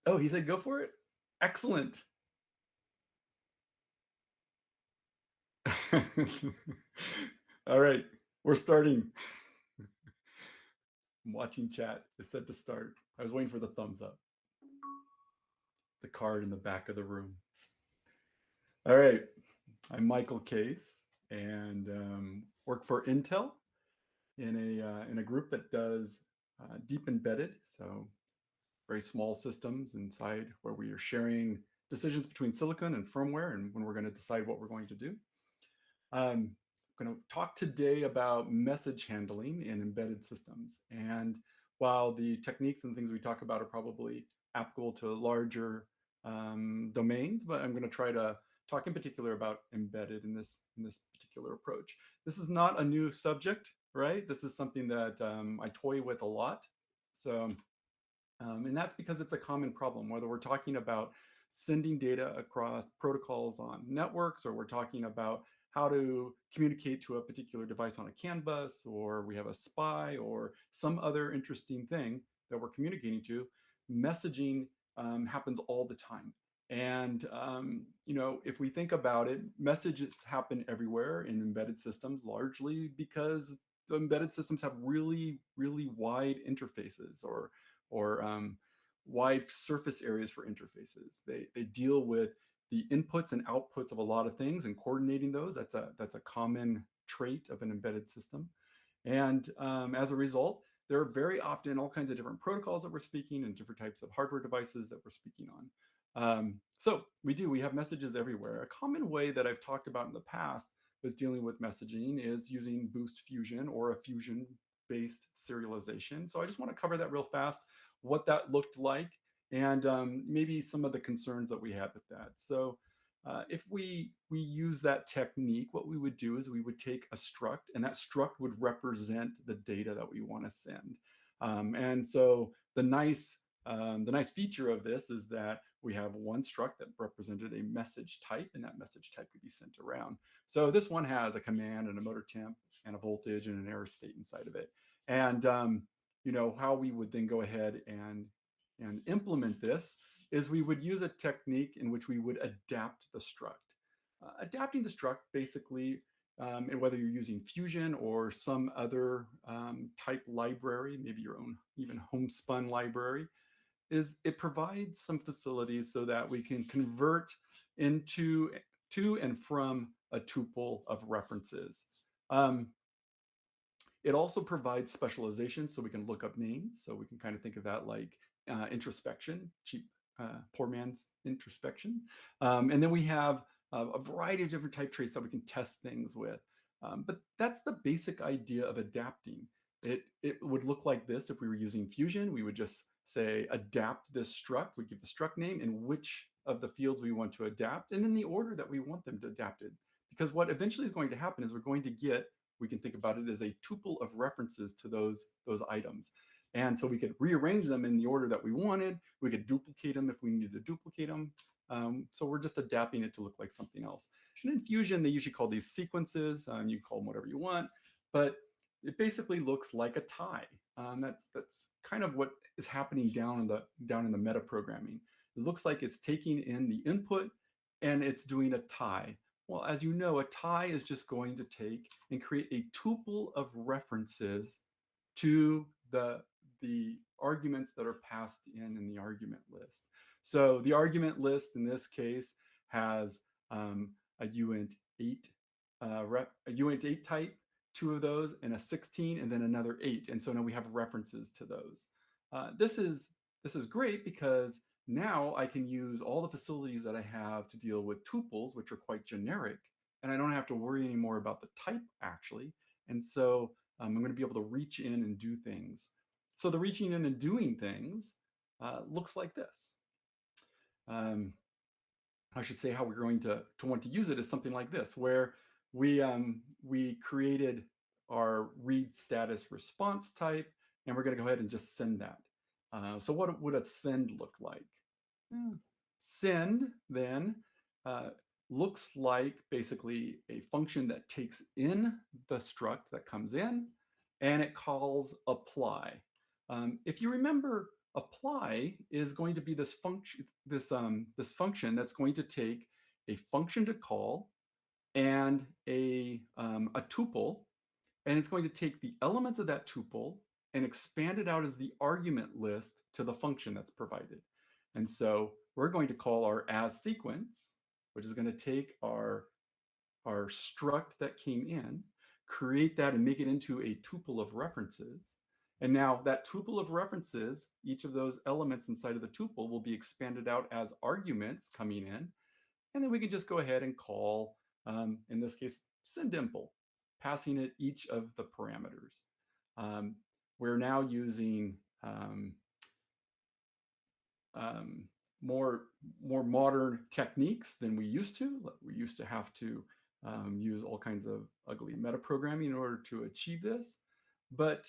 Oh, he said go for it? Excellent. All right, we're starting. I'm watching chat. It's set to start. I was waiting for the thumbs up. The card in the back of the room. All right, I'm Michael Case and work for Intel in a group that does deep embedded, so very small systems inside where we are sharing decisions between silicon and firmware, and when we're going to decide what we're going to do. I'm going to talk today about message handling in embedded systems. And while the techniques and things we talk about are probably applicable to larger domains, but I'm going to try to talk in particular about embedded in this particular approach. This is not a new subject, right? This is something that I toy with a lot. So, and that's because it's a common problem, whether we're talking about sending data across protocols on networks, or we're talking about how to communicate to a particular device on a CAN bus, or we have a SPI or some other interesting thing that we're communicating to. Messaging happens all the time. And if we think about it, messages happen everywhere in embedded systems, largely because the embedded systems have really, really wide interfaces or wide surface areas for interfaces. They deal with the inputs and outputs of a lot of things and coordinating those. That's a common trait of an embedded system. And as a result, there are very often all kinds of different protocols that we're speaking and different types of hardware devices that we're speaking on. So we have messages everywhere. A common way that I've talked about in the past with dealing with messaging is using boost fusion or a fusion based serialization. So I just want to cover that real fast, what that looked like, and maybe some of the concerns that we had with that. So if we use that technique, what we would do is we would take a struct, and that struct would represent the data that we want to send. And so the nice feature of this is that we have one struct that represented a message type, and that message type could be sent around. So this one has a command and a motor temp and a voltage and an error state inside of it. And how we would then go ahead and implement this is we would use a technique in which we would adapt the struct. Adapting the struct basically, and whether you're using Fusion or some other type library, maybe your own even homespun library, is it provides some facilities so that we can convert into to and from a tuple of references. Um, it also provides specialization so we can look up names. So we can kind of think of that like introspection, cheap, poor man's introspection. And then we have a variety of different type traits that we can test things with. But that's the basic idea of adapting. It would look like this if we were using Fusion. We would just say adapt this struct. We give the struct name and which of the fields we want to adapt, and in the order that we want them to adapt it. Because what eventually is going to happen is we're going to get, we can think about it as a tuple of references to those items. And so we could rearrange them in the order that we wanted. We could duplicate them if we needed to duplicate them. So we're just adapting it to look like something else. And in Fusion, they usually call these sequences. You can call them whatever you want, but it basically looks like a tie. That's kind of what is happening down in the meta programming. It looks like it's taking in the input and it's doing a tie. Well, as you know, a tie is just going to take and create a tuple of references to the arguments that are passed in the argument list. So the argument list in this case has a uint8 a uint8 type, two of those, and a 16, and then another 8. And so now we have references to those. This is great because now I can use all the facilities that I have to deal with tuples, which are quite generic, and I don't have to worry anymore about the type actually. And so I'm going to be able to reach in and do things. So the reaching in and doing things looks like this. I should say how we're going to want to use it is something like this, where we created our read status response type, and we're going to go ahead and just send that. So what would a send look like? Send then looks like basically a function that takes in the struct that comes in, and it calls apply. If you remember apply is going to be this function, this function that's going to take a function to call and a tuple, and it's going to take the elements of that tuple and expand it out as the argument list to the function that's provided. And so we're going to call our as sequence, which is going to take our struct that came in, create that and make it into a tuple of references. And now that tuple of references, each of those elements inside of the tuple will be expanded out as arguments coming in. And then we can just go ahead and call, in this case, semantics, passing it each of the parameters. We're now using more modern techniques than we used to. We used to have to use all kinds of ugly metaprogramming in order to achieve this. But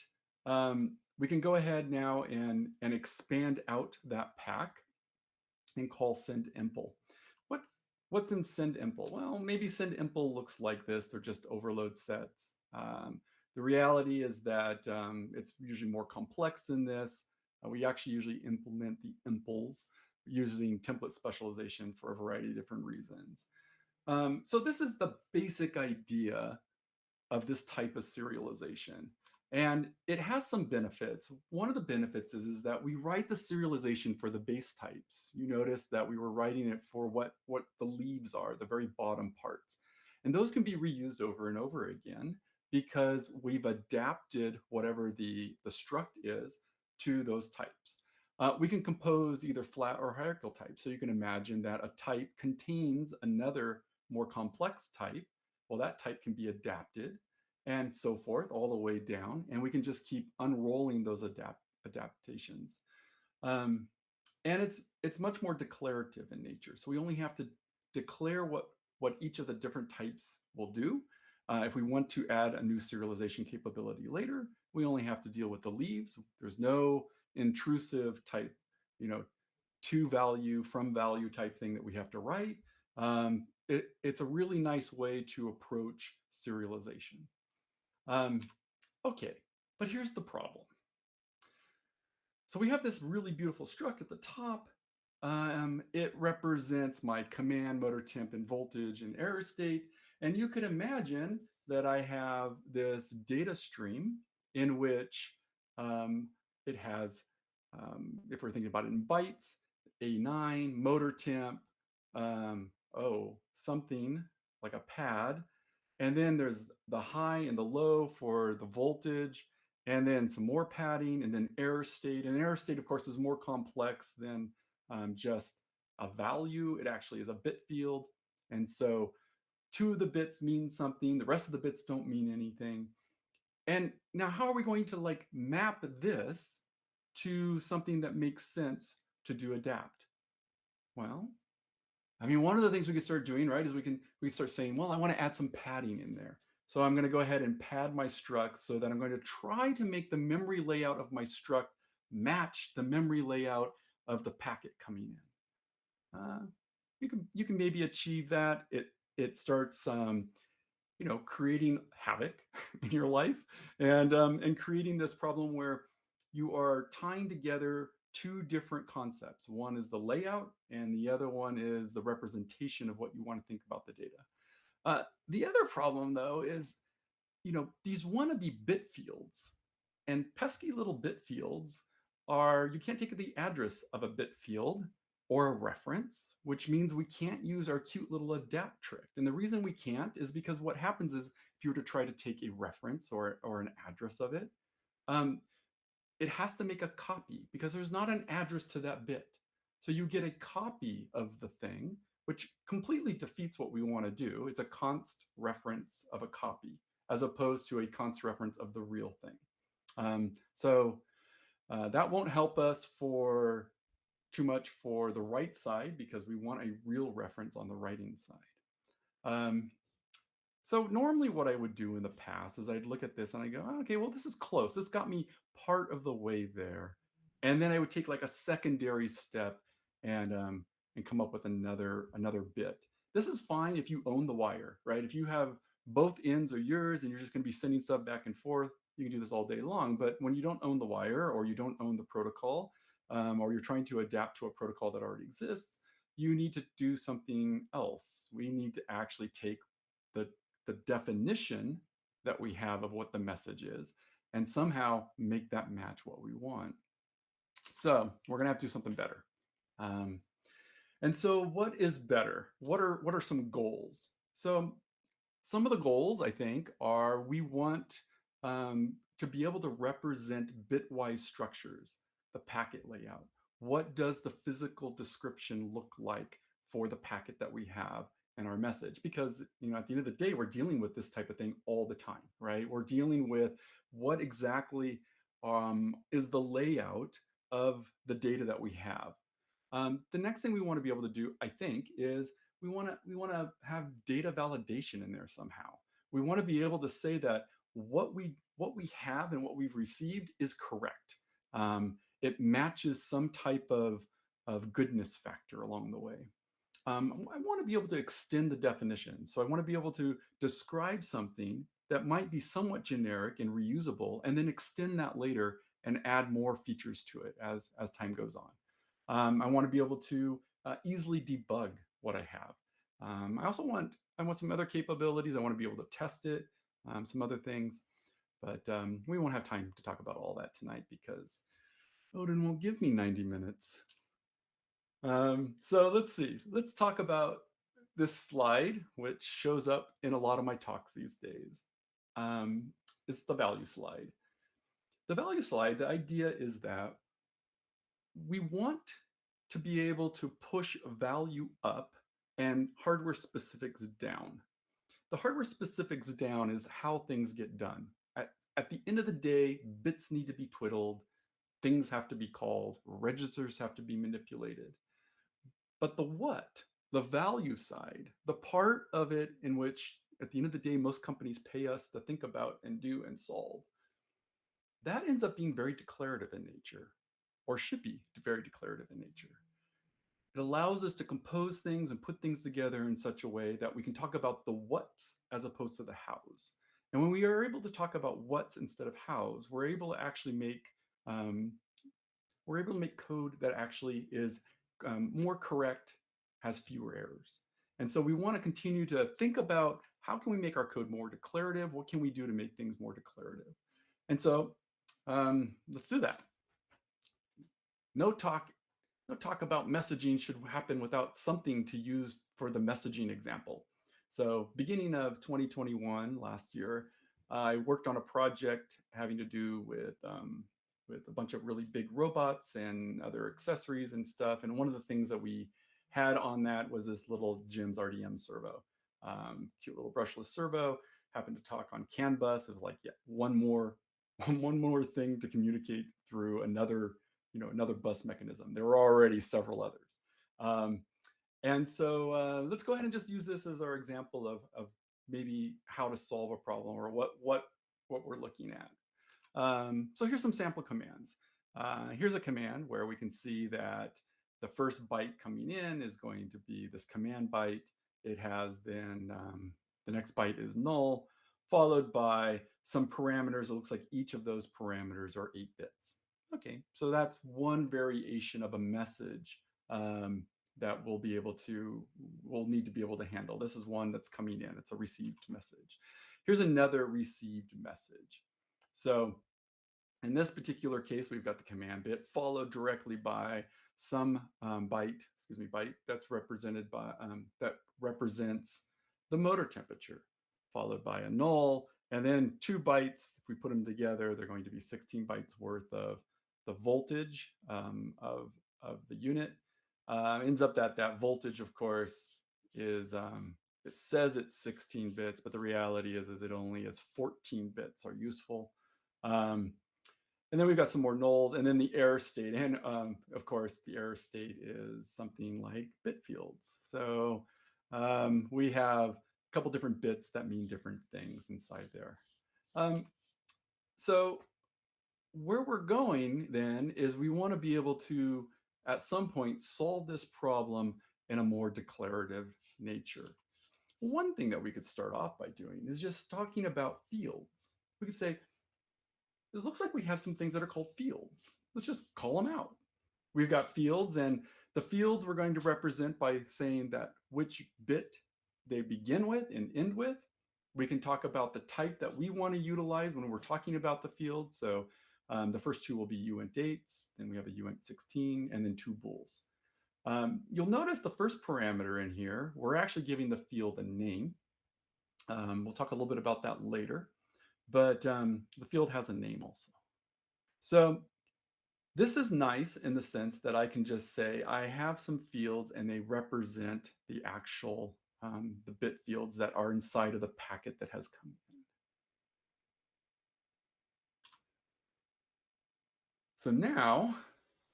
we can go ahead now and expand out that pack and call semantics. What's in semantics? Well, maybe semantics looks like this. They're just overload sets. The reality is that it's usually more complex than this. We actually usually implement the emBOs using template specialization for a variety of different reasons. So this is the basic idea of this type of serialization. And it has some benefits. One of the benefits is that we write the serialization for the base types. You notice that we were writing it for what the leaves are, the very bottom parts. And those can be reused over and over again because we've adapted whatever the struct is to those types. We can compose either flat or hierarchical types. So you can imagine that a type contains another more complex type. Well, that type can be adapted and so forth all the way down. And we can just keep unrolling those adaptations. And it's much more declarative in nature. So we only have to declare what each of the different types will do. If we want to add a new serialization capability later, we only have to deal with the leaves. There's no intrusive type, to value, from value type thing that we have to write. It's a really nice way to approach serialization. Okay, but here's the problem. So we have this really beautiful struct at the top. It represents my command, motor temp, and voltage and error state. And you could imagine that I have this data stream in which it has, if we're thinking about it in bytes, A9, motor temp, something like a pad. And then there's the high and the low for the voltage, and then some more padding, and then error state. And error state, of course, is more complex than just a value. It actually is a bit field. And so 2 of the bits mean something, the rest of the bits don't mean anything. And now how are we going to map this to something that makes sense to do adapt? Well, I mean, one of the things we can start doing, right, is we can start saying, well, I want to add some padding in there. So I'm going to go ahead and pad my struct so that I'm going to try to make the memory layout of my struct match the memory layout of the packet coming in. You can maybe achieve that. It starts creating havoc in your life and creating this problem where you are tying together 2 different concepts. One is the layout, and the other one is the representation of what you want to think about the data. The other problem, though, is these wannabe bit fields, and pesky little bit fields you can't take the address of a bit field or a reference, which means we can't use our cute little adapt trick. And the reason we can't is because what happens is if you were to try to take a reference or an address of it, it has to make a copy because there's not an address to that bit. So you get a copy of the thing, which completely defeats what we want to do. It's a const reference of a copy as opposed to a const reference of the real thing. So that won't help us too much for the right side because we want a real reference on the writing side. So normally what I would do in the past is I'd look at this and I go, okay, well, this is close. This got me part of the way there. And then I would take a secondary step and come up with another bit. This is fine if you own the wire, right? If you have both ends are yours and you're just going to be sending stuff back and forth, you can do this all day long. But when you don't own the wire or you don't own the protocol, or you're trying to adapt to a protocol that already exists, you need to do something else. We need to actually take the, the definition that we have of what the message is and somehow make that match what we want. So we're going to have to do something better. Um, and so what is better? What are some goals? So some of the goals, I think, are we want to be able to represent bitwise structures, the packet layout. What does the physical description look like for the packet that we have and our message? Because at the end of the day, we're dealing with this type of thing all the time, right? We're dealing with what exactly is the layout of the data that we have. The next thing we want to be able to do, I think, is we want to have data validation in there somehow. We want to be able to say that what we have and what we've received is correct. It matches some type of goodness factor along the way. I want to be able to extend the definition. So I want to be able to describe something that might be somewhat generic and reusable, and then extend that later and add more features to it as time goes on. I want to be able to easily debug what I have. I also want some other capabilities. I want to be able to test it, some other things, but we won't have time to talk about all that tonight because Odin won't give me 90 minutes. So let's see. Let's talk about this slide, which shows up in a lot of my talks these days. It's the value slide. The value slide, the idea is that we want to be able to push value up and hardware specifics down. The hardware specifics down is how things get done. At the end of the day, bits need to be twiddled, things have to be called, registers have to be manipulated. But the value side, the part of it in which at the end of the day, most companies pay us to think about and do and solve, that ends up being very declarative in nature, or should be very declarative in nature. It allows us to compose things and put things together in such a way that we can talk about the what's as opposed to the how's. And when we are able to talk about what's instead of how's, we're able to actually make code that actually is more correct, has fewer errors. And so we want to continue to think about how can we make our code more declarative? What can we do to make things more declarative? And so let's do that. No talk about messaging should happen without something to use for the messaging example. So beginning of 2021, last year, I worked on a project having to do with a bunch of really big robots and other accessories and stuff. And one of the things that we had on that was this little GEMS RDM servo, cute little brushless servo. Happened to talk on CAN bus. It was like, yeah, one more thing to communicate through another bus mechanism. There were already several others. And so let's go ahead and just use this as our example of maybe how to solve a problem or what we're looking at. So here's some sample commands. Here's a command where we can see that the first byte coming in is going to be this command byte. It has then the next byte is null, followed by some parameters. It looks like each of those parameters are 8 bits. Okay, so that's one variation of a message that we'll need to be able to handle. This is one that's coming in. It's a received message. Here's another received message. So in this particular case, we've got the command bit followed directly by some byte that's represented by that represents the motor temperature, followed by a null, and then 2 bytes. If we put them together, they're going to be 16 bytes worth of the voltage of the unit. Ends up that voltage, of course, is it says it's 16 bits, but the reality is it only is 14 bits are useful. And then we've got some more nulls, and then the error state. And of course, the error state is something like bit fields. So we have a couple different bits that mean different things inside there. So where we're going then is we want to be able to, at some point, solve this problem in a more declarative nature. One thing that we could start off by doing is just talking about fields. We could say, it looks like we have some things that are called fields. Let's just call them out. we've got fields, and the fields we're going to represent by saying that which bit they begin with and end with. We can talk about the type that we want to utilize when we're talking about the field. So the first two will be uint dates, then we have a uint 16, and then two bools. You'll notice the first parameter in here, we're actually giving the field a name. We'll talk a little bit about that later, but the field has a name also. So this is nice in the sense that I can just say I have some fields and they represent the actual the bit fields that are inside of the packet that has come in. So now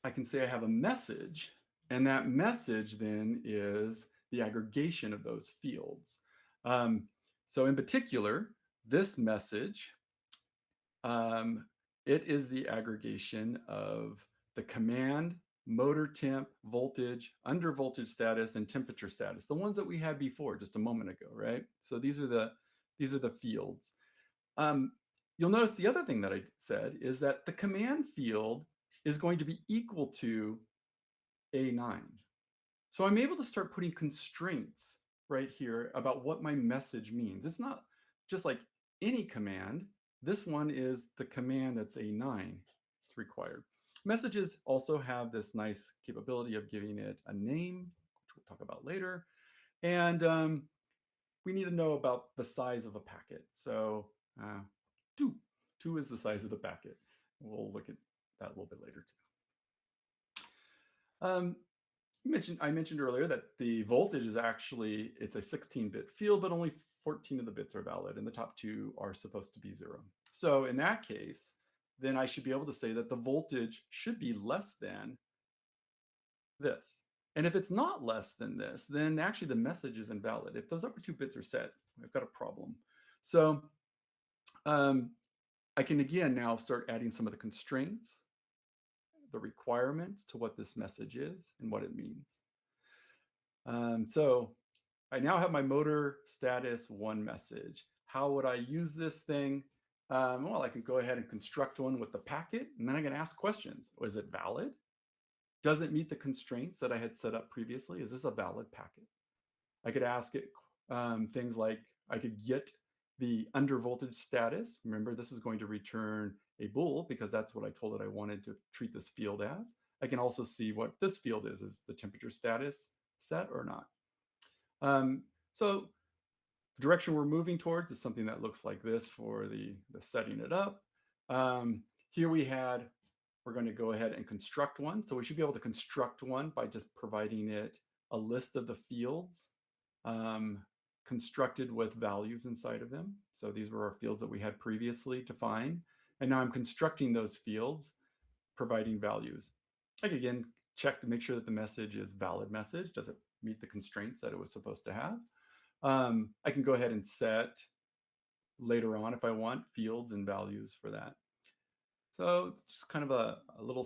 I can say I have a message, and that message then is the aggregation of those fields. So in particular, this message, it is the aggregation of the command, motor temp, voltage, under voltage status, and temperature status, the ones that we had before just a moment ago, right? So these are the fields. You'll notice the other thing that I said is that the command field is going to be equal to A9. So I'm able to start putting constraints right here about what my message means. It's not just like any command. This one is the command that's A9. It's required. Messages also have this nice capability of giving it a name, which we'll talk about later. And we need to know about the size of a packet. So two is the size of the packet. We'll look at that a little bit later too. I mentioned earlier that the voltage is actually, it's a 16-bit field, but only 14 of the bits are valid, and the top two are supposed to be 0. So in that case, then I should be able to say that the voltage should be less than this. And if it's not less than this, then actually the message is invalid. If those upper two bits are set, we've got a problem. So I can again now start adding some of the constraints, the requirements to what this message is and what it means. So I now have my motor status 1 message. How would I use this thing? Well, I can go ahead and construct one with the packet, and then I can ask questions. Was it valid? Does it meet the constraints that I had set up previously? Is this a valid packet? I could ask it things like, I could get the under voltage status. Remember, this is going to return a bool because that's what I told it I wanted to treat this field as. I can also see what this field is the temperature status set or not. So the direction we're moving towards is something that looks like this for the setting it up. Here we're going to go ahead and construct one. So we should be able to construct one by just providing it a list of the fields constructed with values inside of them. So these were our fields that we had previously defined. And now I'm constructing those fields, providing values. I can again check to make sure that the message is valid message. Does it meet the constraints that it was supposed to have? I can go ahead and set later on if I want fields and values for that. So it's just kind of a little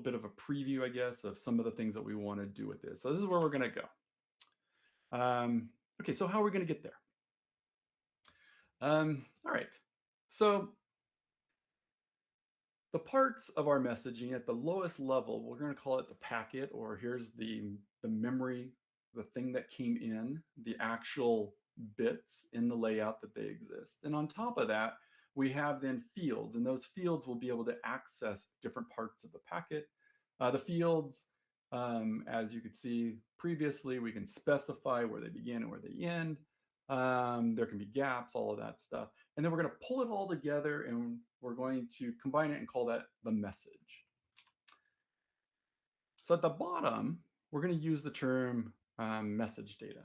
bit of a preview, I guess, of some of the things that we want to do with this. So this is where we're going to go. Okay, so how are we going to get there? All right. So the parts of our messaging at the lowest level, we're going to call it the packet, or here's the memory, the thing that came in, the actual bits in the layout that they exist. And on top of that, we have then fields, and those fields will be able to access different parts of the packet. The fields, as you could see previously, we can specify where they begin and where they end. There can be gaps, all of that stuff. And then we're going to pull it all together and we're going to combine it and call that the message. So at the bottom, we're going to use the term message data.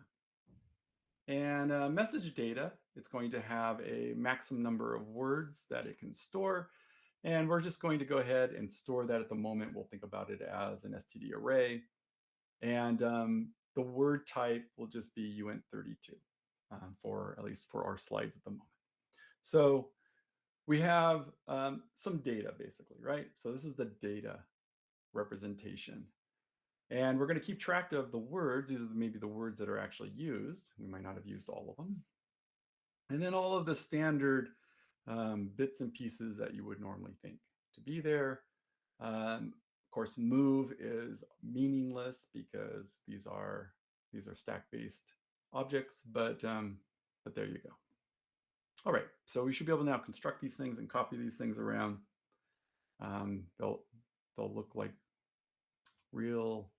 And message data, it's going to have a maximum number of words that it can store. And we're just going to go ahead and store that at the moment. We'll think about it as an STD array. And the word type will just be uint32 for at least for our slides at the moment. So we have some data basically, right? So this is the data representation. And we're going to keep track of the words. These are maybe the words that are actually used. We might not have used all of them. And then all of the standard bits and pieces that you would normally think to be there. Of course, move is meaningless because these are stack-based objects, but there you go. All right, so we should be able to now construct these things and copy these things around. They'll look like real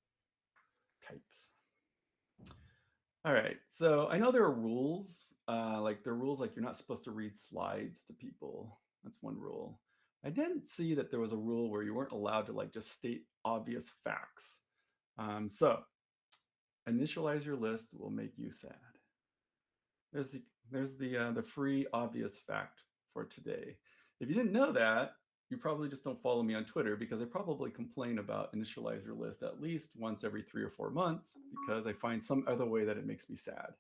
types. All right, so I know there are rules, like you're not supposed to read slides to people. That's one rule. I didn't see that there was a rule where you weren't allowed to like just state obvious facts. So initialize your list will make you sad. There's the free obvious fact for today. If you didn't know that, you probably just don't follow me on Twitter because I probably complain about initialize your list at least once every 3 or 4 months because I find some other way that it makes me sad.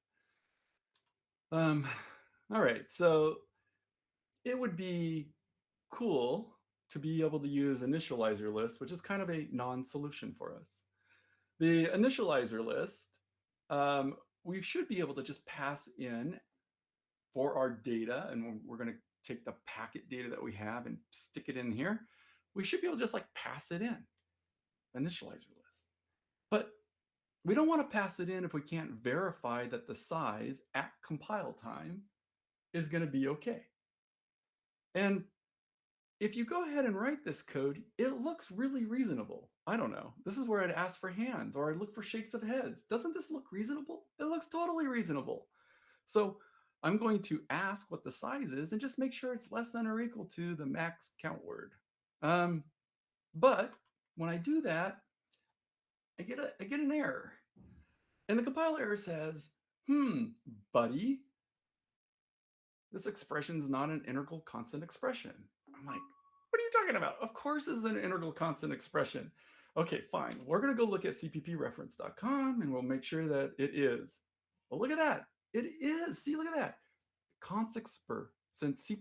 All right, so it would be cool to be able to use initializer list, which is kind of a non-solution for us. The initializer list, we should be able to just pass in for our data, and we're going to take the packet data that we have and stick it in here. We should be able to just like pass it in, initializer list. But we don't want to pass it in if we can't verify that the size at compile time is going to be okay. And if you go ahead and write this code, it looks really reasonable. I don't know. This is where I'd ask for hands or I'd look for shakes of heads. Doesn't this look reasonable? It looks totally reasonable. So I'm going to ask what the size is and just make sure it's less than or equal to the max count word. But when I do that, I get an error. And the compiler error says, buddy, this expression is not an integral constant expression. I'm like, what are you talking about? Of course this is an integral constant expression. Okay, fine. We're going to go look at cppreference.com and we'll make sure that it is. Well, look at that. It is. See, look at that. Const exp. Since C++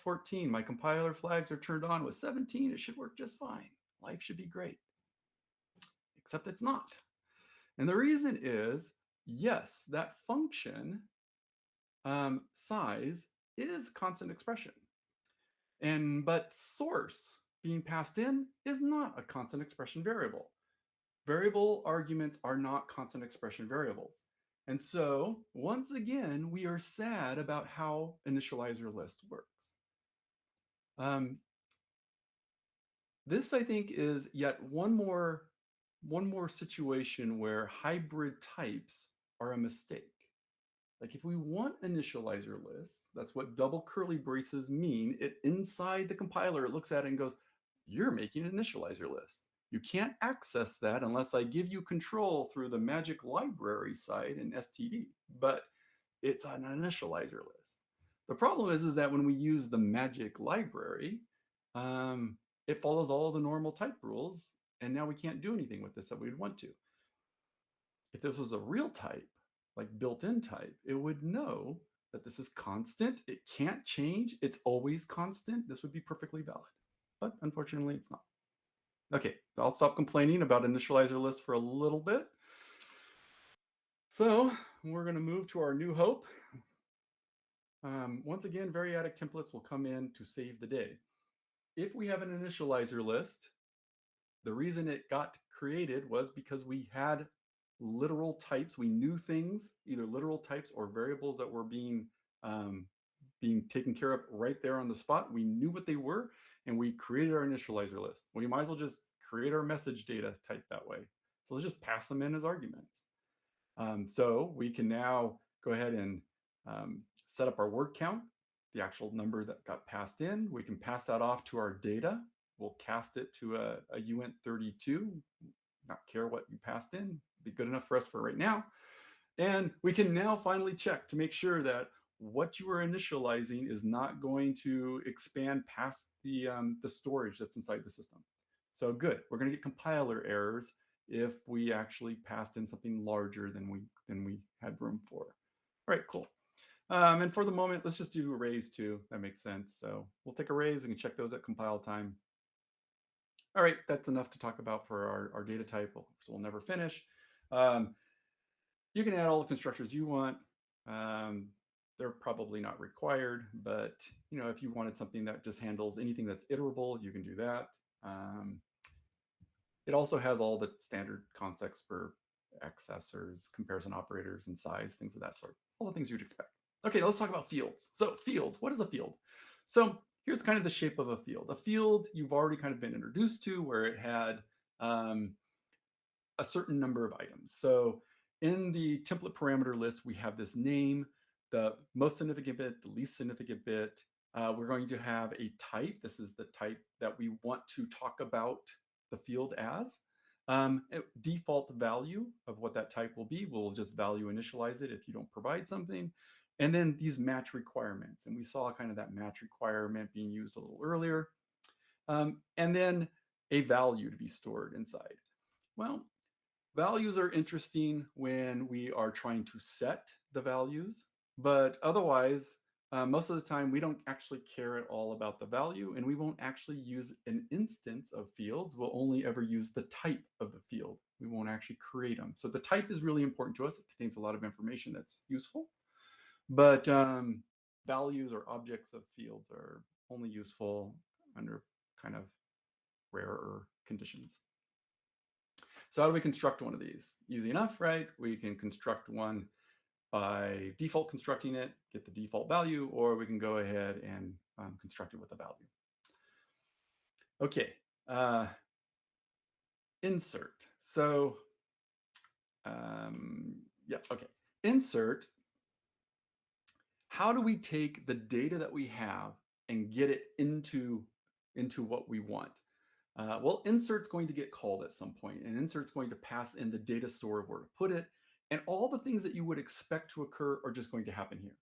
14, my compiler flags are turned on with 17. It should work just fine. Life should be great. Except it's not. And the reason is, yes, that function size is constant expression. But source being passed in is not a constant expression variable. Variable arguments are not constant expression variables. And so once again, we are sad about how initializer list works. This, I think, is yet one more situation where hybrid types are a mistake. Like if we want initializer lists, that's what double curly braces mean. It inside the compiler, it looks at it and goes, you're making an initializer list. You can't access that unless I give you control through the magic library side in STD, but it's an initializer list. The problem is that when we use the magic library, it follows all the normal type rules, and now we can't do anything with this that we'd want to. If this was a real type, like built-in type, it would know that this is constant. It can't change. It's always constant. This would be perfectly valid. But unfortunately, it's not. Okay, I'll stop complaining about initializer lists for a little bit. So we're going to move to our new hope. Once again, variadic templates will come in to save the day. If we have an initializer list, the reason it got created was because we had literal types. We knew things, either literal types or variables that were being taken care of right there on the spot. We knew what they were, and we created our initializer list. We might as well just create our message data type that way. So let's just pass them in as arguments. So we can now go ahead and set up our word count, the actual number that got passed in. We can pass that off to our data. We'll cast it to a uint32. Not care what you passed in. Be good enough for us for right now. And we can now finally check to make sure that what you are initializing is not going to expand past the storage that's inside the system. So good. We're going to get compiler errors if we actually passed in something larger than we had room for. All right, cool. And for the moment, let's just do arrays too. That makes sense. So we'll take arrays. We can check those at compile time. All right, that's enough to talk about for our data type, so we'll never finish. You can add all the constructors you want. They're probably not required, but if you wanted something that just handles anything that's iterable, you can do that. It also has all the standard concepts for accessors, comparison operators, and size, things of that sort. All the things you'd expect. Okay, let's talk about fields. So fields, what is a field? So here's kind of the shape of a field. A field you've already kind of been introduced to, where it had a certain number of items. So in the template parameter list, we have this name, the most significant bit, the least significant bit. We're going to have a type. This is the type that we want to talk about the field as. Default value of what that type will be, we'll just value initialize it if you don't provide something. And then these match requirements. And we saw kind of that match requirement being used a little earlier. And then a value to be stored inside. Well, values are interesting when we are trying to set the values, but otherwise, most of the time, we don't actually care at all about the value, and we won't actually use an instance of fields. We'll only ever use the type of the field. We won't actually create them. So the type is really important to us. It contains a lot of information that's useful, but values or objects of fields are only useful under kind of rarer conditions. So how do we construct one of these? Easy enough, right? We can construct one by default constructing it, get the default value, or we can go ahead and construct it with a value. Okay, insert. So, yeah, okay. Insert, how do we take the data that we have and get it into what we want? Well, insert's going to get called at some point, and insert's going to pass in the data store where to put it, and all the things that you would expect to occur are just going to happen here.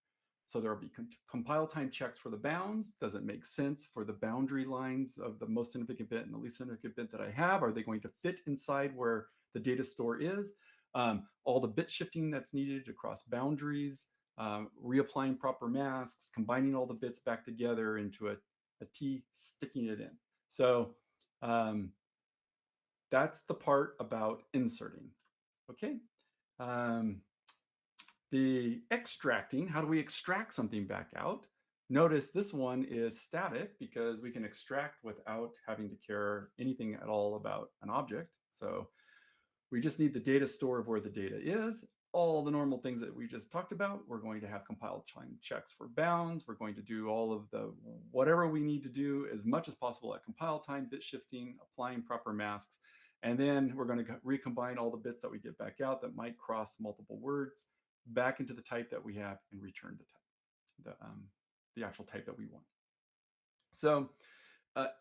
So there will be compile time checks for the bounds. Does it make sense for the boundary lines of the most significant bit and the least significant bit that I have? Are they going to fit inside where the data store is? All the bit shifting that's needed across boundaries, reapplying proper masks, combining all the bits back together into a T, sticking it in. So that's the part about inserting. Okay. The extracting, how do we extract something back out? Notice this one is static because we can extract without having to care anything at all about an object. So we just need the data store of where the data is. All the normal things that we just talked about. We're going to have compile time checks for bounds. We're going to do all of the whatever we need to do as much as possible at compile time, bit shifting, applying proper masks. And then we're going to recombine all the bits that we get back out that might cross multiple words back into the type that we have and return the type, the actual type that we want. So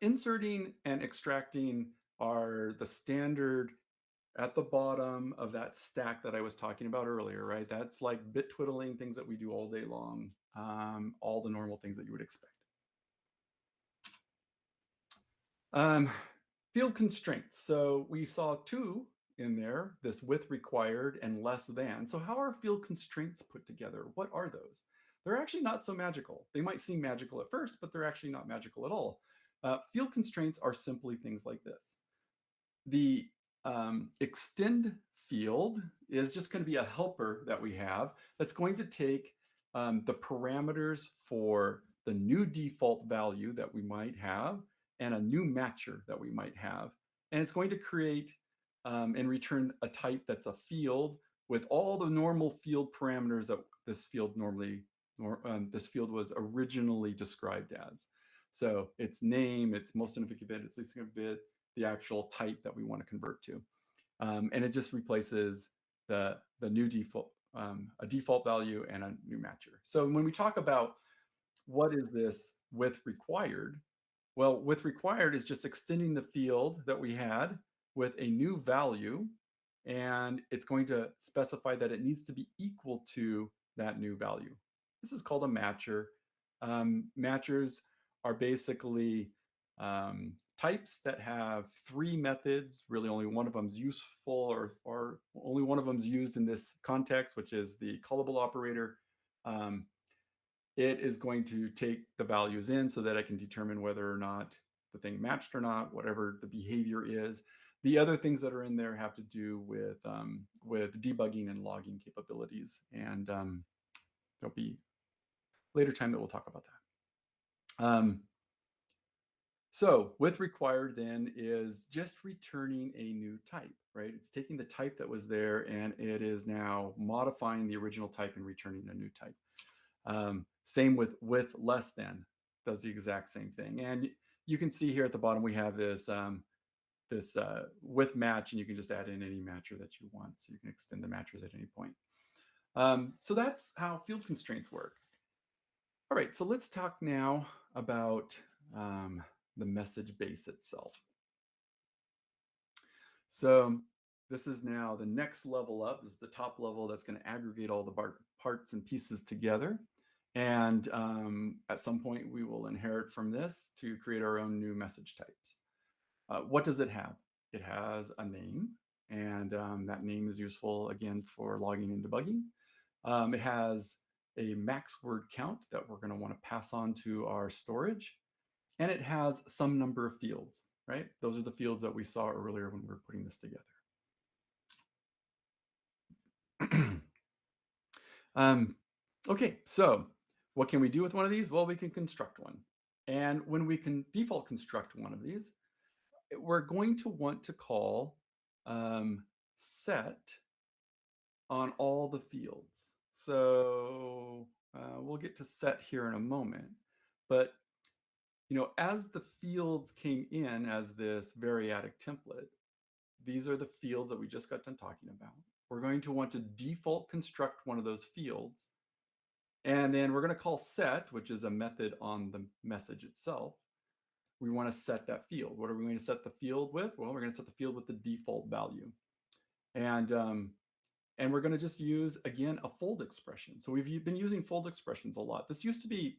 inserting and extracting are the standard at the bottom of that stack that I was talking about earlier, right? That's like bit twiddling, things that we do all day long, all the normal things that you would expect. Field constraints. So we saw two in there, this with required and less than. So how are field constraints put together? What are those? They're actually not so magical. They might seem magical at first, but they're actually not magical at all. Field constraints are simply things like this. The extend field is just going to be a helper that we have that's going to take the parameters for the new default value that we might have and a new matcher that we might have. And it's going to create and return a type that's a field with all the normal field parameters that this field this field was originally described as. So its name, its most significant bit, its least significant bit, the actual type that we want to convert to. And it just replaces the new default, a default value and a new matcher. So when we talk about what is this with required, well, with required is just extending the field that we had with a new value, and it's going to specify that it needs to be equal to that new value. This is called a matcher. Matchers are basically types that have three methods. Really, only one of them is useful, or only one of them is used in this context, which is the callable operator. It is going to take the values in so that I can determine whether or not the thing matched or not, whatever the behavior is. The other things that are in there have to do with debugging and logging capabilities, and there'll be later time that we'll talk about that. So with required then is just returning a new type, right? It's taking the type that was there and it is now modifying the original type and returning a new type. Same with less than, does the exact same thing. And you can see here at the bottom we have this with match, and you can just add in any matcher that you want. So you can extend the matchers at any point. So that's how field constraints work. All right, so let's talk now about the message base itself. So this is now the next level up. This is the top level that's going to aggregate all the parts and pieces together. And at some point, we will inherit from this to create our own new message types. What does it have? It has a name, and that name is useful, again, for logging and debugging. It has a max word count that we're going to want to pass on to our storage. And it has some number of fields, right? Those are the fields that we saw earlier when we were putting this together. Okay, so what can we do with one of these? Well, we can construct one. And when we can default construct one of these, we're going to want to call set on all the fields. So we'll get to set here in a moment. But as the fields came in as this variadic template, these are the fields that we just got done talking about. We're going to want to default construct one of those fields. And then we're going to call set, which is a method on the message itself. We want to set that field. What are we going to set the field with? Well, we're going to set the field with the default value. And we're going to just use, again, a fold expression. So we've been using fold expressions a lot. This used to be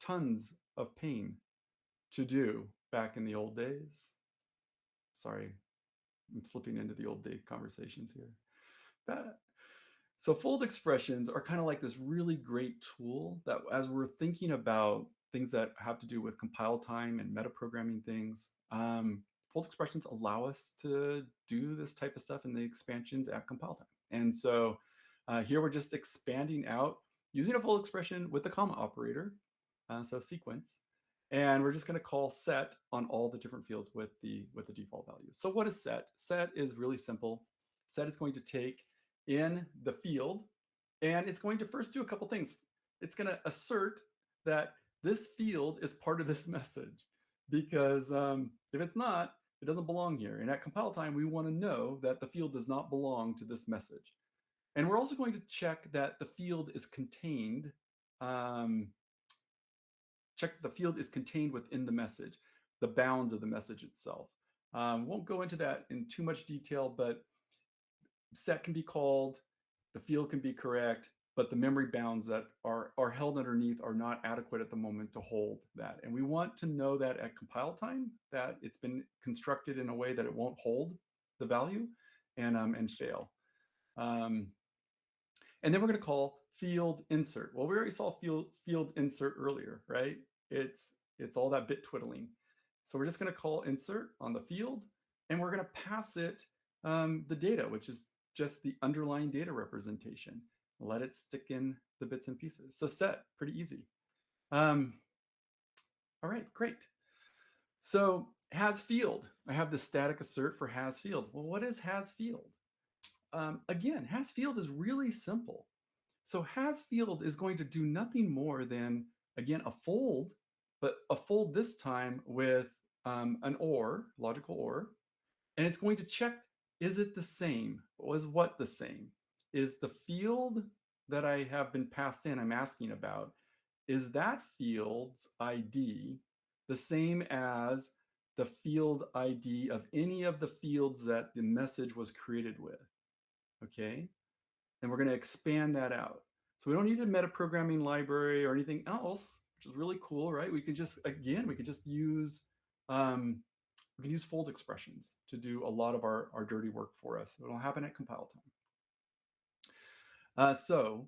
tons of pain to do back in the old days. Sorry, I'm slipping into the old day conversations here. So fold expressions are kind of like this really great tool that as we're thinking about things that have to do with compile time and metaprogramming things, fold expressions allow us to do this type of stuff in the expansions at compile time. And so here we're just expanding out using a fold expression with the comma operator, so sequence. And we're just going to call set on all the different fields with the default value. So what is set? Set is really simple. Set is going to take in the field, and it's going to first do a couple things. It's going to assert that this field is part of this message, because if it's not, it doesn't belong here. And at compile time, we want to know that the field does not belong to this message. And we're also going to check that the field is contained. Check that the field is contained within the message, the bounds of the message itself. Won't go into that in too much detail, but set can be called, the field can be correct, but the memory bounds that are held underneath are not adequate at the moment to hold that. And we want to know that at compile time, that it's been constructed in a way that it won't hold the value and fail. And then we're going to call field insert. Well, we already saw field insert earlier, right? It's all that bit twiddling. So we're just going to call insert on the field, and we're going to pass it the data, which is just the underlying data representation. Let it stick in the bits and pieces. So set, pretty easy. All right, great. So has field. I have the static assert for has field. Well, what is has field? Again, has field is really simple. So has field is going to do nothing more than, again, a fold, but a fold this time with an OR, logical OR. And it's going to check, is it the same? Was what the same? Is the field that I have been passed in, I'm asking about, is that field's ID the same as the field ID of any of the fields that the message was created with? Okay, and we're going to expand that out. So we don't need a metaprogramming library or anything else, which is really cool, right? We can just, again, we can just use fold expressions to do a lot of our dirty work for us. It'll happen at compile time. So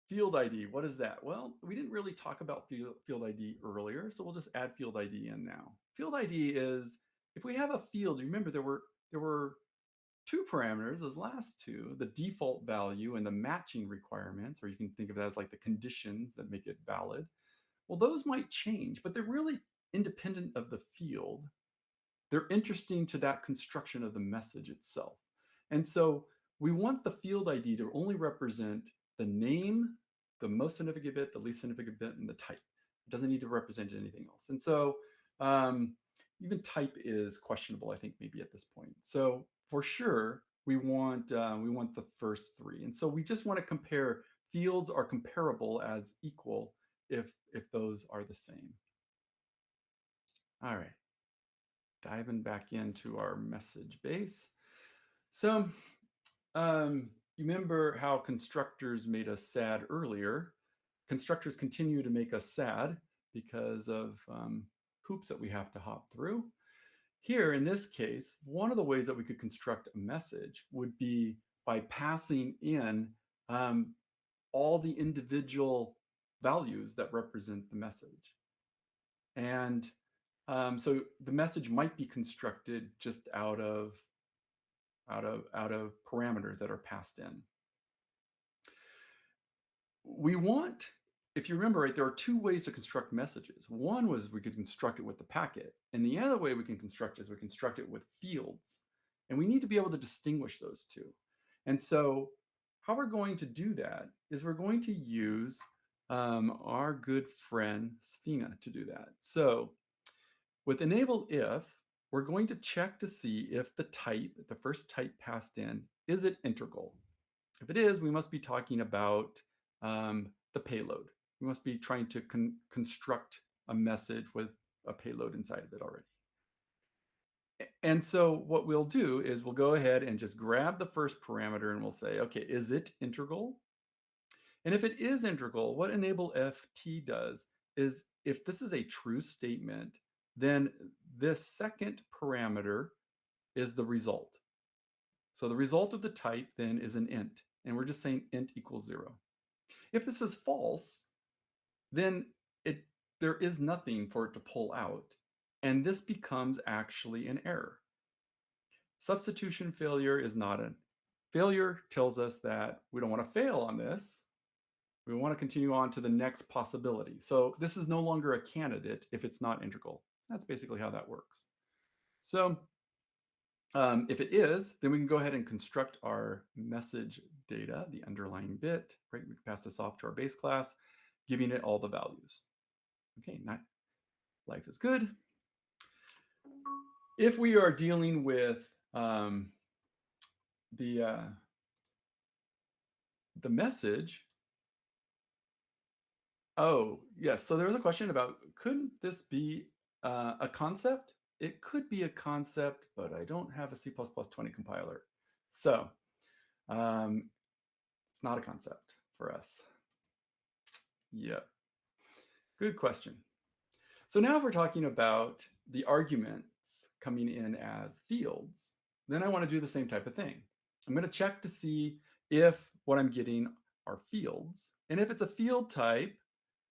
field ID, what is that? Well, we didn't really talk about field ID earlier, so we'll just add field ID in now. Field ID is, if we have a field, remember there were two parameters, those last two, the default value and the matching requirements, or you can think of it as like the conditions that make it valid. Well, those might change, but they're really independent of the field. They're interesting to that construction of the message itself. And so we want the field ID to only represent the name, the most significant bit, the least significant bit, and the type. It doesn't need to represent anything else. And so even type is questionable, I think, maybe at this point. So for sure, we want the first three. And so we just want to compare fields are comparable as equal if those are the same. All right, diving back into our message base. So you remember how constructors made us sad earlier. Constructors continue to make us sad because of hoops that we have to hop through. Here, in this case, one of the ways that we could construct a message would be by passing in all the individual values that represent the message. And so the message might be constructed just out of parameters that are passed in. We want, if you remember, right, there are two ways to construct messages. One was we could construct it with the packet, and the other way we can construct it is we construct it with fields. And we need to be able to distinguish those two. And so how we're going to do that is we're going to use our good friend Sphena to do that. So with enable if, we're going to check to see if the type, the first type passed in, is it integral? If it is, we must be talking about the payload. We must be trying to construct a message with a payload inside of it already. And so what we'll do is we'll go ahead and just grab the first parameter and we'll say, okay, is it integral? And if it is integral, what enable ft does is if this is a true statement, then this second parameter is the result. So the result of the type then is an int, and we're just saying int equals 0. If this is false, then there is nothing for it to pull out, and this becomes actually an error. Substitution failure is not a failure, tells us that we don't want to fail on this. We want to continue on to the next possibility. So this is no longer a candidate if it's not integral. That's basically how that works. So if it is, then we can go ahead and construct our message data, the underlying bit, right? We can pass this off to our base class, giving it all the values. Okay, life is good. If we are dealing with the message, oh, yes, so there was a question about, couldn't this be a concept? It could be a concept, but I don't have a C++20 compiler. So it's not a concept for us. Yep. Good question. So now if we're talking about the arguments coming in as fields, then I want to do the same type of thing. I'm going to check to see if what I'm getting are fields. And if it's a field type,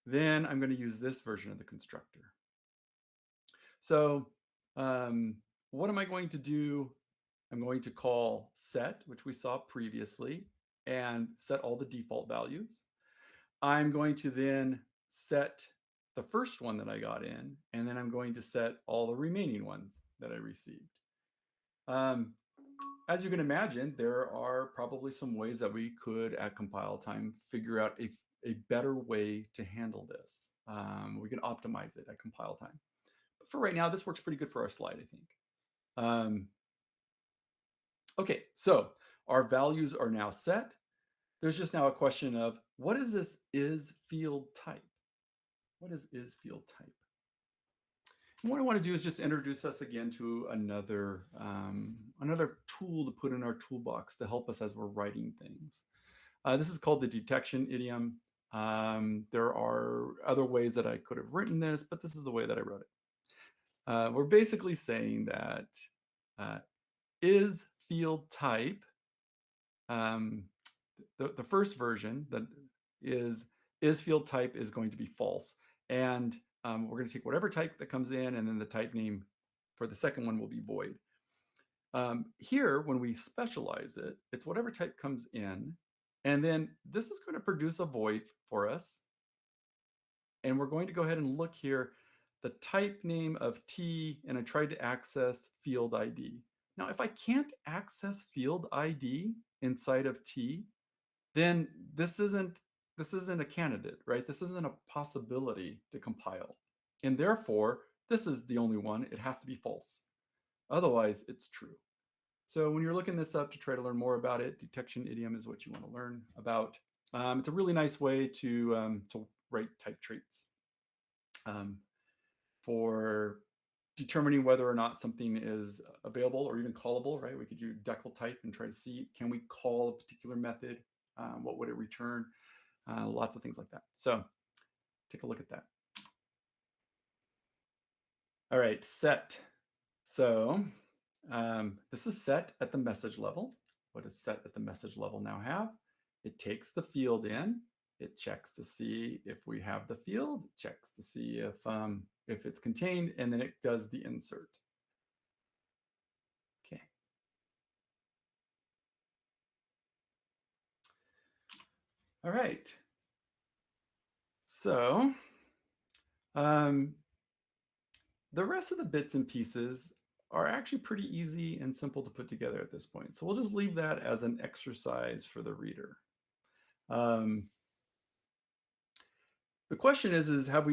then I'm going to use this version of the constructor. So what am I going to do? I'm going to call set, which we saw previously, and set all the default values. I'm going to then set the first one that I got in, and then I'm going to set all the remaining ones that I received. As you can imagine, there are probably some ways that we could, at compile time, figure out a better way to handle this. We can optimize it at compile time. But for right now, this works pretty good for our slide, I think. Okay, so our values are now set. There's just now a question of, what is this is field type? What is field type? And what I want to do is just introduce us again to another tool to put in our toolbox to help us as we're writing things. This is called the detection idiom. There are other ways that I could have written this, but this is the way that I wrote it. We're basically saying that is field type, the first version that is field type is going to be false. And we're going to take whatever type that comes in, and then the type name for the second one will be void. Here, when we specialize it, it's whatever type comes in, and then this is going to produce a void for us. And we're going to go ahead and look here. the type name of T, and I tried to access field ID. Now, if I can't access field ID inside of T, then this isn't a candidate, right? This isn't a possibility to compile. And therefore, this is the only one. It has to be false. Otherwise, it's true. So when you're looking this up to try to learn more about it, detection idiom is what you want to learn about. It's a really nice way to write type traits for determining whether or not something is available or even callable, right? We could do decl type and try to see, can we call a particular method? What would it return? Lots of things like that. So take a look at that. All right, set. So this is set at the message level. What does set at the message level now have? It takes the field in. It checks to see if we have the field. It checks to see if it's contained, and then it does the insert. Okay. All right. So the rest of the bits and pieces are actually pretty easy and simple to put together at this point. So we'll just leave that as an exercise for the reader. The question is have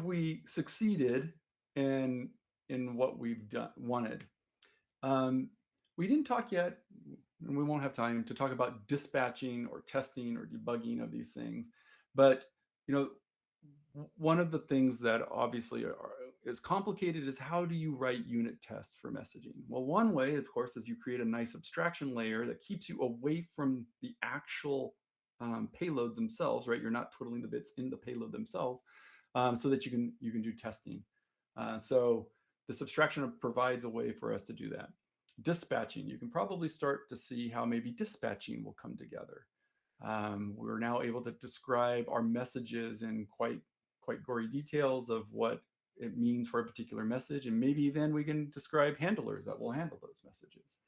we succeeded in what we've wanted? We didn't talk yet, and we won't have time to talk about dispatching or testing or debugging of these things. But one of the things that obviously is complicated is how do you write unit tests for messaging? Well, one way, of course, is you create a nice abstraction layer that keeps you away from the actual payloads themselves, right? You're not twiddling the bits in the payload themselves, so that you can do testing. So this abstraction provides a way for us to do that. Dispatching, you can probably start to see how maybe dispatching will come together. We're now able to describe our messages in quite gory details of what it means for a particular message, and maybe then we can describe handlers that will handle those messages.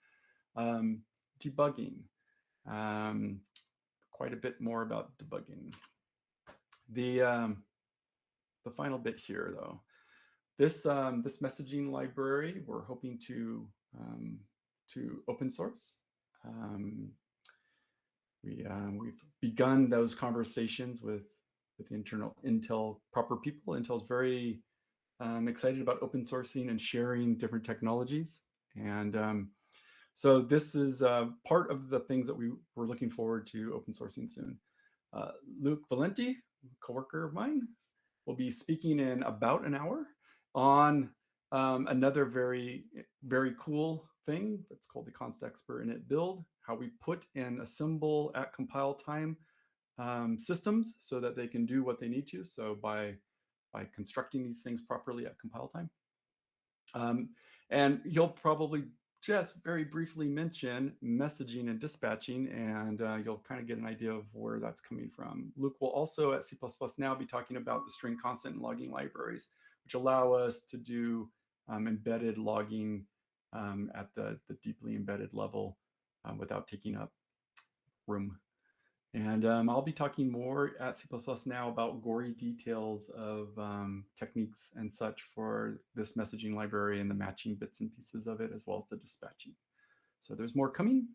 Debugging, quite a bit more about debugging. The final bit here, though, this messaging library we're hoping to open source. We've begun those conversations with the internal Intel proper people. Intel's very excited about open sourcing and sharing different technologies. And so this is part of the things that we're looking forward to open sourcing soon. Luke Valenti, coworker of mine, will be speaking in about an hour on another very, very cool thing that's called the const expert init build, how we put and assemble at compile time systems so that they can do what they need to. So by constructing these things properly at compile time. And he'll probably just very briefly mention messaging and dispatching, and you'll kind of get an idea of where that's coming from. Luke will also at C++ now be talking about the string constant and logging libraries, which allow us to do embedded logging at the deeply embedded level without taking up room. And I'll be talking more at C++ now about gory details of techniques and such for this messaging library and the matching bits and pieces of it, as well as the dispatching. So there's more coming.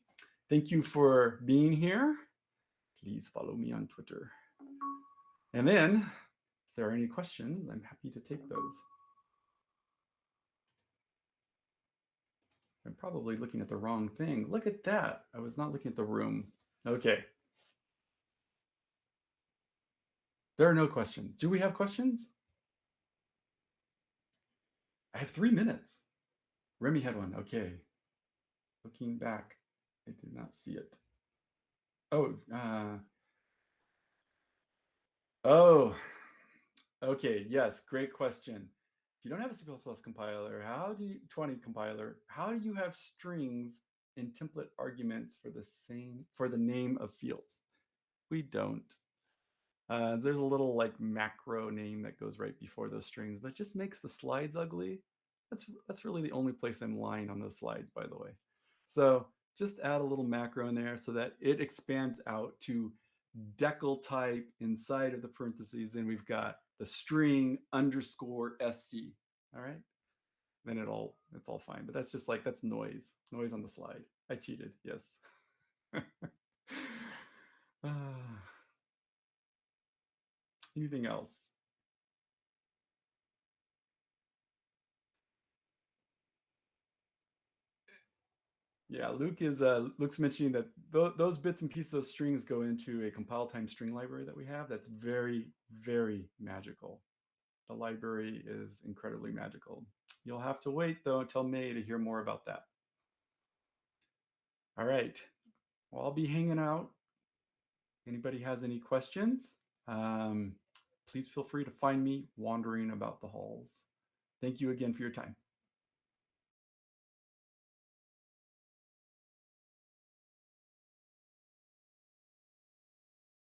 Thank you for being here. Please follow me on Twitter. And then, if there are any questions, I'm happy to take those. I'm probably looking at the wrong thing. Look at that. I was not looking at the room. Okay. There are no questions. Do we have questions? I have 3 minutes. Remy had one. Okay. Looking back, I did not see it. Oh, okay. Yes, great question. If you don't have a C++ compiler, 20 compiler, how do you have strings and template arguments for the name of fields? We don't. There's a little like macro name that goes right before those strings, but it just makes the slides ugly. That's really the only place I'm lying on those slides, by the way. So just add a little macro in there so that it expands out to decal type inside of the parentheses. Then we've got the string underscore sc. All right. Then it's all fine. But that's just like, that's noise on the slide. I cheated. Yes. Anything else? Yeah, Luke's mentioning that those bits and pieces of strings go into a compile time string library that we have. That's very, very magical. The library is incredibly magical. You'll have to wait though until May to hear more about that. All right. Well, I'll be hanging out. Anybody has any questions? Please feel free to find me wandering about the halls. Thank you again for your time.